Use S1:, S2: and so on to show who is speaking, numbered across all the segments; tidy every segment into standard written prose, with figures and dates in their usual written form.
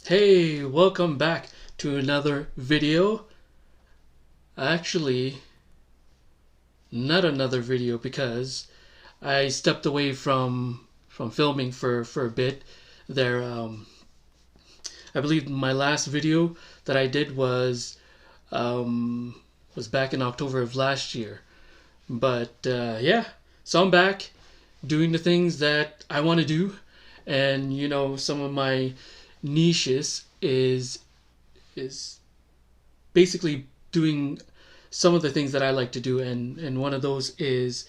S1: Hey, welcome back to another video. Actually, not another video because I stepped away from filming for a bit there. I believe my last video that I did was back in October of last year. But yeah, so I'm back doing the things that I want to do, and some of my niches is basically doing some of the things that I like to do, and one of those is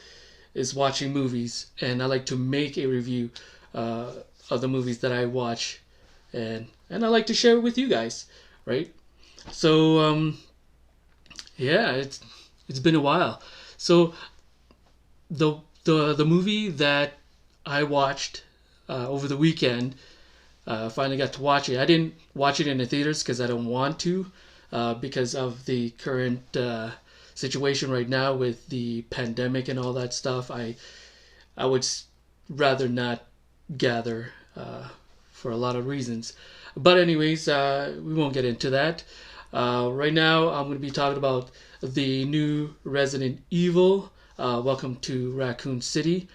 S1: watching movies, and I like to make a review uh, of the movies that I watch, and I like to share it with you guys, right? So yeah, it's been a while. So the movie that I watched over the weekend, finally got to watch it. I didn't watch it in the theaters because I don't want to, because of the current situation right now with the pandemic and all that stuff. I would rather not gather for a lot of reasons. But anyways, we won't get into that. Right now, I'm going to be talking about the new Resident Evil. Welcome to Raccoon City,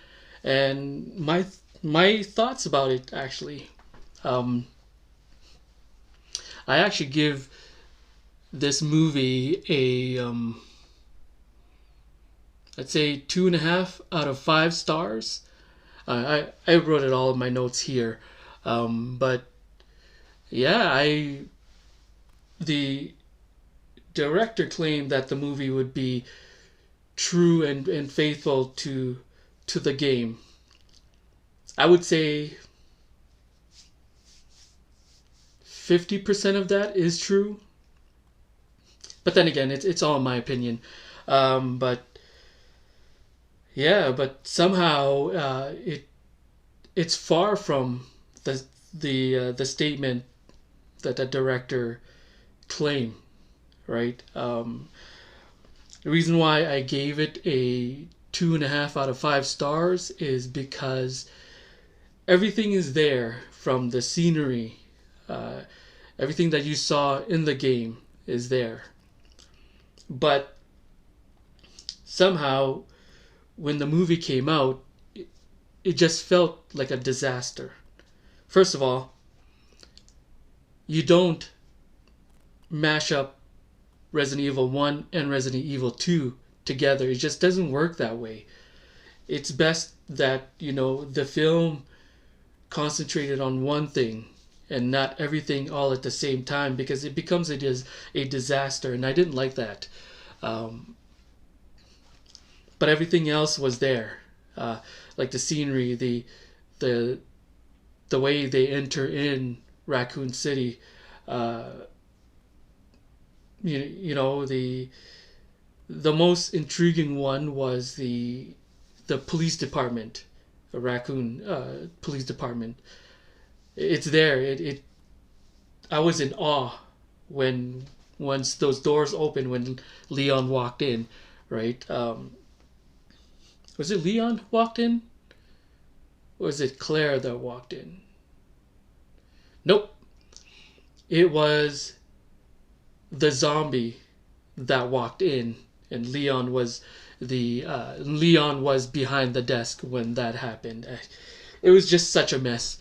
S1: and my thoughts about it actually. Um, I actually give this movie a I'd say 2.5 out of 5 stars. I wrote it all in my notes here, but yeah, I the director claimed that the movie would be true and faithful to the game. I would say 50% of that is true, but then again, it's all my opinion. But yeah, but somehow it's far from the statement that the director claimed, right? The reason why I gave it a 2.5 out of 5 stars is because everything is there, from the scenery, uh, everything that you saw in the game is there. But somehow, when the movie came out, it just felt like a disaster. First of all, you don't mash up Resident Evil 1 and Resident Evil 2 together. It just doesn't work that way. It's best that, the film concentrated on one thing and not everything all at the same time, because it becomes a disaster, and I didn't like that. Um, but everything else was there, like the scenery, the the way they enter in Raccoon City. Uh, the most intriguing one was the police department, the Raccoon police department. It's there. It I was in awe when once those doors opened when Leon walked in, right? Was it Leon walked in? Or was it Claire that walked in? Nope. It was the zombie that walked in, and Leon was behind the desk when that happened. It was just such a mess.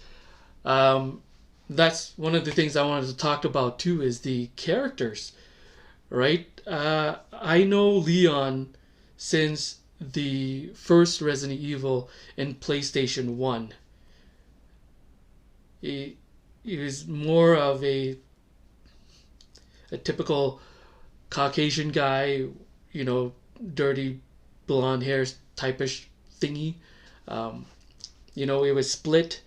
S1: Um, that's one of the things I wanted to talk about too, is the characters, right? I know Leon since the first Resident Evil in PlayStation 1. He, he was more of a typical Caucasian guy, you know, dirty blonde hair typish thingy. Um, it was split,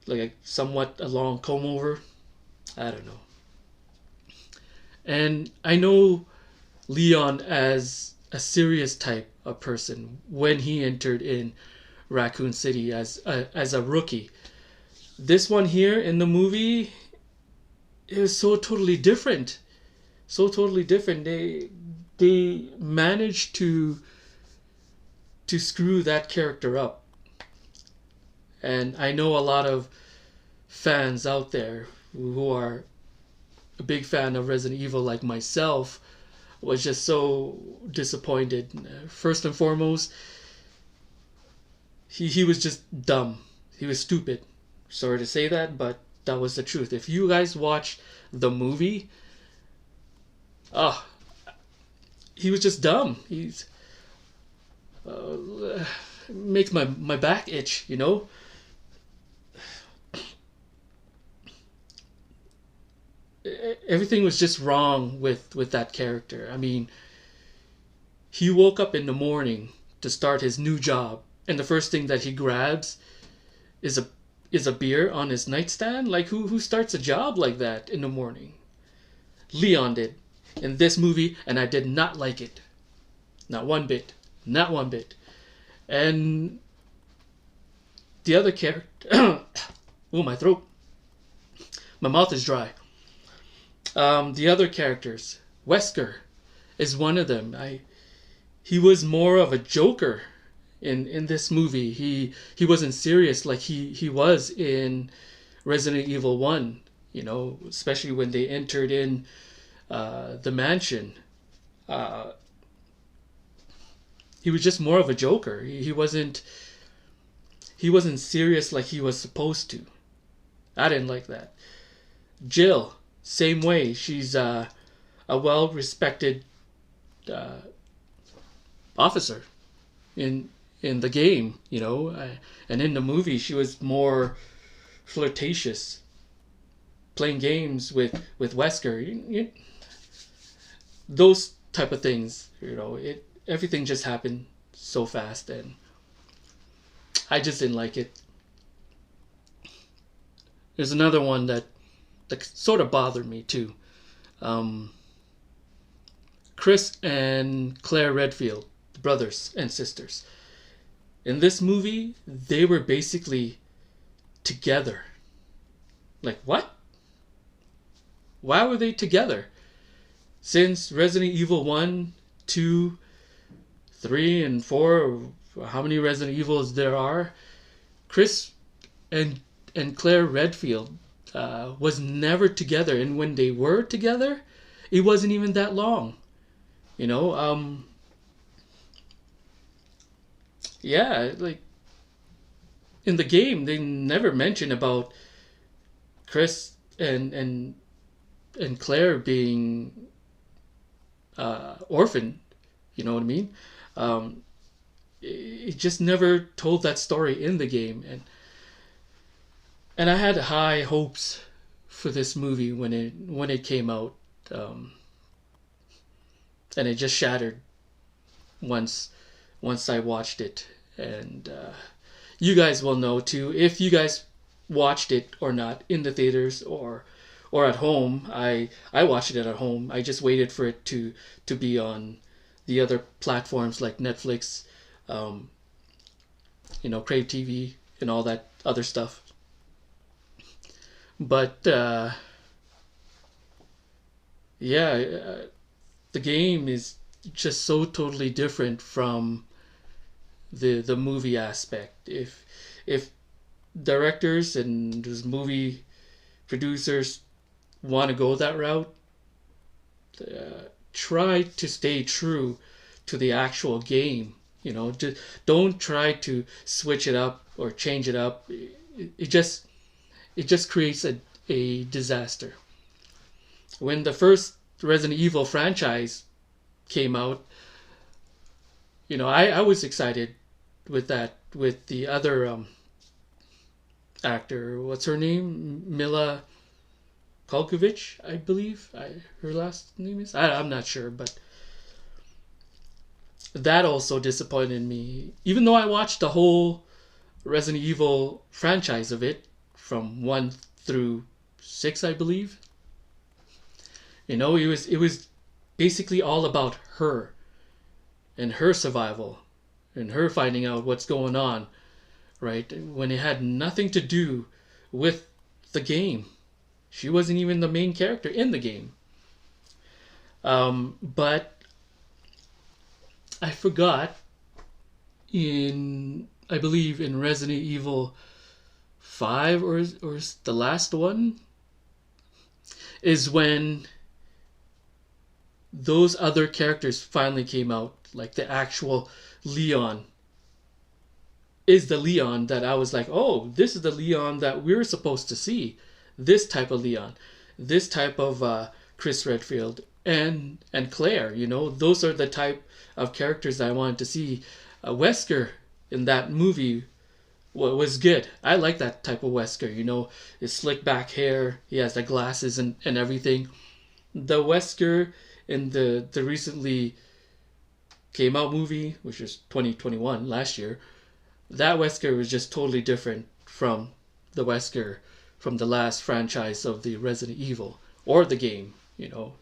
S1: like a somewhat a long comb over. I don't know. And I know Leon as a serious type of person when he entered in Raccoon City as a rookie. This one here in the movie is so totally different. So totally different. They managed to screw that character up. And I know a lot of fans out there who are a big fan of Resident Evil like myself was just so disappointed. First and foremost, he was just dumb. He was stupid. Sorry to say that, but that was the truth. If you guys watched the movie, oh, he was just dumb. He's makes my back itch, you know. Everything was just wrong with that character. I mean, he woke up in the morning to start his new job, and the first thing that he grabs is a beer on his nightstand. Like, who starts a job like that in the morning? Leon did in this movie, and I did not like it. Not one bit. Not one bit. And the other character... oh, my throat. My mouth is dry. The other characters, Wesker is one of them. He was more of a joker in this movie. He wasn't serious like he was in Resident Evil 1, you know, especially when they entered in the mansion. He was just more of a joker. He wasn't serious like he was supposed to. I didn't like that. Jill, same way. She's a well-respected officer in the game, you know, and in the movie she was more flirtatious, playing games with Wesker. Those type of things, you know. Everything just happened so fast, and I just didn't like it. There's another one that sort of bothered me too. Chris and Claire Redfield, the brothers and sisters. In this movie, they were basically together. Like, what? Why were they together? Since Resident Evil 1, 2, 3, and 4, or how many Resident Evils there are, Chris and Claire Redfield was never together, and when they were together, it wasn't even that long, you know. Yeah, like in the game, they never mention about Chris and Claire being orphaned. You know what I mean? It just never told that story in the game, and I had high hopes for this movie when it came out, and it just shattered once I watched it. And you guys will know too, if you guys watched it or not in the theaters or at home. I watched it at home. I just waited for it to be on the other platforms like Netflix, you know, Crave TV and all that other stuff. But the game is just so totally different from the movie aspect. If directors and those movie producers want to go that route, try to stay true to the actual game. You know, just don't try to switch it up or change it up. It just creates a disaster. When the first Resident Evil franchise came out, you know, I was excited with that, with the other actor. What's her name? Mila Kolkovich, I believe. Her last name is. I'm not sure, but that also disappointed me. Even though I watched the whole Resident Evil franchise of it, from 1 through 6, I believe. You know, it was basically all about her and her survival and her finding out what's going on, right? When it had nothing to do with the game. She wasn't even the main character in the game. But I forgot I believe in Resident Evil 5 or the last one is when those other characters finally came out, like the actual Leon is the Leon that I was like, oh, this is the Leon that we're supposed to see. This type of Leon, this type of Chris Redfield and Claire. You know, those are the type of characters that I wanted to see. Wesker in that movie was good. I like that type of Wesker. You know, his slick back hair, he has the glasses and everything. The Wesker in the recently came out movie, which was 2021 last year, that Wesker was just totally different from the Wesker from the last franchise of the Resident Evil or the game. You know,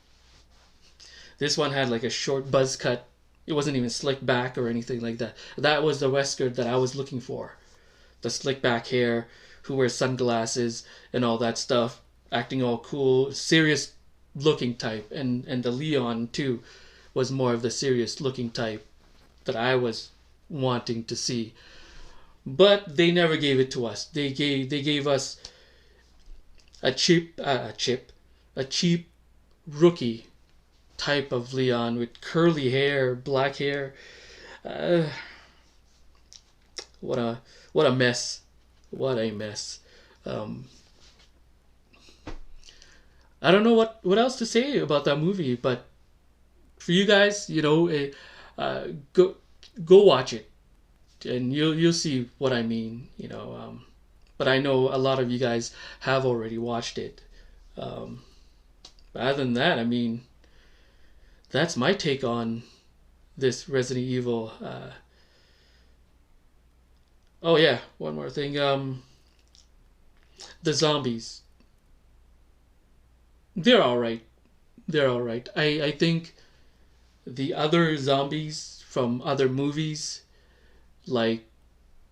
S1: this one had like a short buzz cut. It wasn't even slick back or anything like that. That was the Wesker that I was looking for. The slick back hair, who wears sunglasses and all that stuff, acting all cool, serious looking type. And the Leon too was more of the serious looking type that I was wanting to see. But they never gave it to us. They gave us a cheap rookie type of Leon with curly hair, black hair. Uh, what a mess! What a mess! Um, I don't know what else to say about that movie, but for you guys, you know, go watch it, and you'll see what I mean. You know, but I know a lot of you guys have already watched it. Other than that, I mean, that's my take on this Resident Evil. Oh yeah, one more thing. The zombies, they're all right. They're all right. I think the other zombies from other movies, like,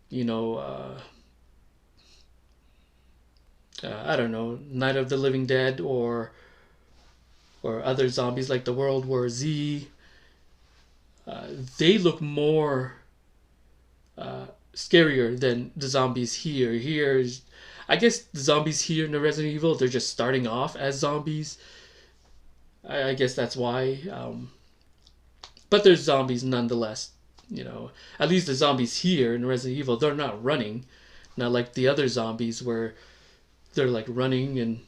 S1: you know, I don't know, Night of the Living Dead, or other zombies like the World War Z, they look more scarier than the zombies here. I guess the zombies here in the Resident Evil, they're just starting off as zombies. I guess that's why. But there's zombies nonetheless. You know, at least the zombies here in Resident Evil, they're not running, not like the other zombies where they're like running, and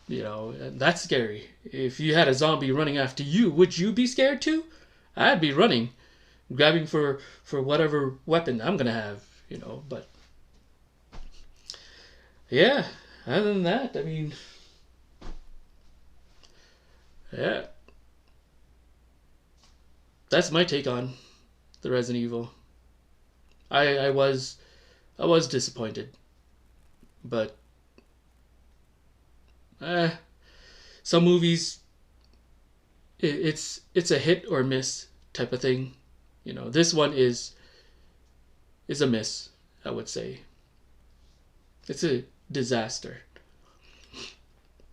S1: you know, that's scary. If you had a zombie running after you, would you be scared too? I'd be running, grabbing for whatever weapon I'm gonna have, you know. But yeah, other than that, I mean, yeah, that's my take on the Resident Evil. I was disappointed, but eh, some movies, it's a hit or miss type of thing. You know, this one is a miss, I would say. It's a disaster.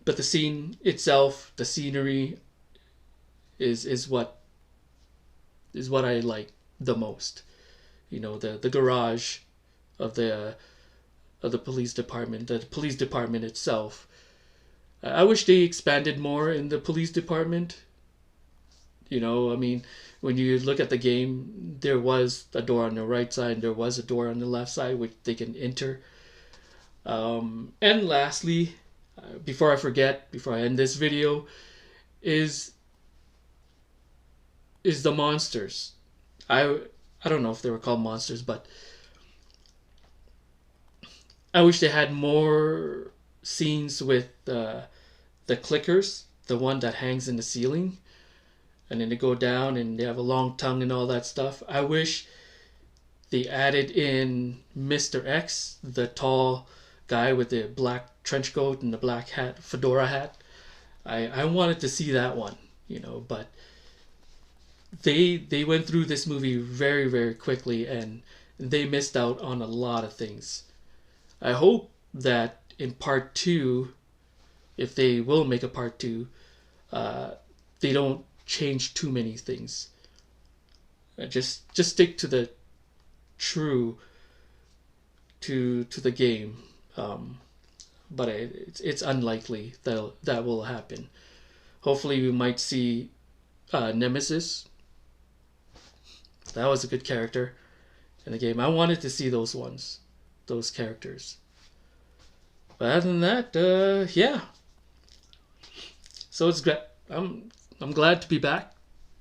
S1: But the scene itself, the scenery is what I like the most. You know, the garage of the police department, the police department itself. I wish they expanded more in the police department. You know, I mean, when you look at the game, there was a door on the right side, and there was a door on the left side which they can enter. And lastly, before I forget, before I end this video, is the monsters. I don't know if they were called monsters, but I wish they had more scenes with the clickers, the one that hangs in the ceiling, and then they go down and they have a long tongue and all that stuff. I wish they added in Mr. X, the tall guy with the black trench coat and the black hat, fedora hat. I wanted to see that one, you know, but they went through this movie very, very quickly, and they missed out on a lot of things. I hope that in part 2, if they will make a part 2, they don't change too many things. Just stick to the true to the game. But it's unlikely that will happen. Hopefully, we might see Nemesis. That was a good character in the game. I wanted to see those characters. But other than that, yeah. So it's great. I'm glad to be back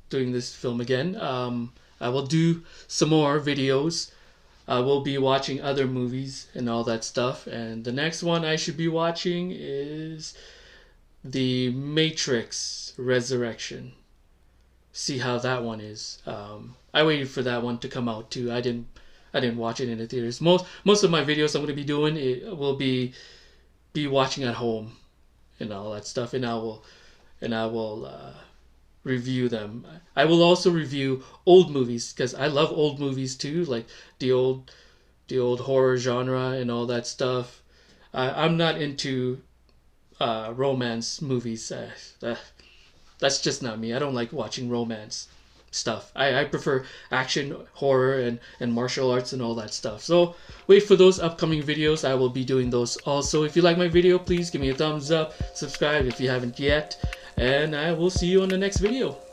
S1: doing this film again. I will do some more videos. I will be watching other movies and all that stuff. And the next one I should be watching is The Matrix Resurrection. See how that one is. I waited for that one to come out too. I didn't watch it in the theaters. Most of my videos I'm going to be doing it will be watching at home and all that stuff, and I will review them. I will also review old movies because I love old movies too, like the old horror genre and all that stuff. I'm not into romance movies. That's just not me. I don't like watching romance stuff. I prefer action, horror, and martial arts and all that stuff. So wait for those upcoming videos. I will be doing those also. If you like my video, please give me a thumbs up, subscribe if you haven't yet, and I will see you on the next video.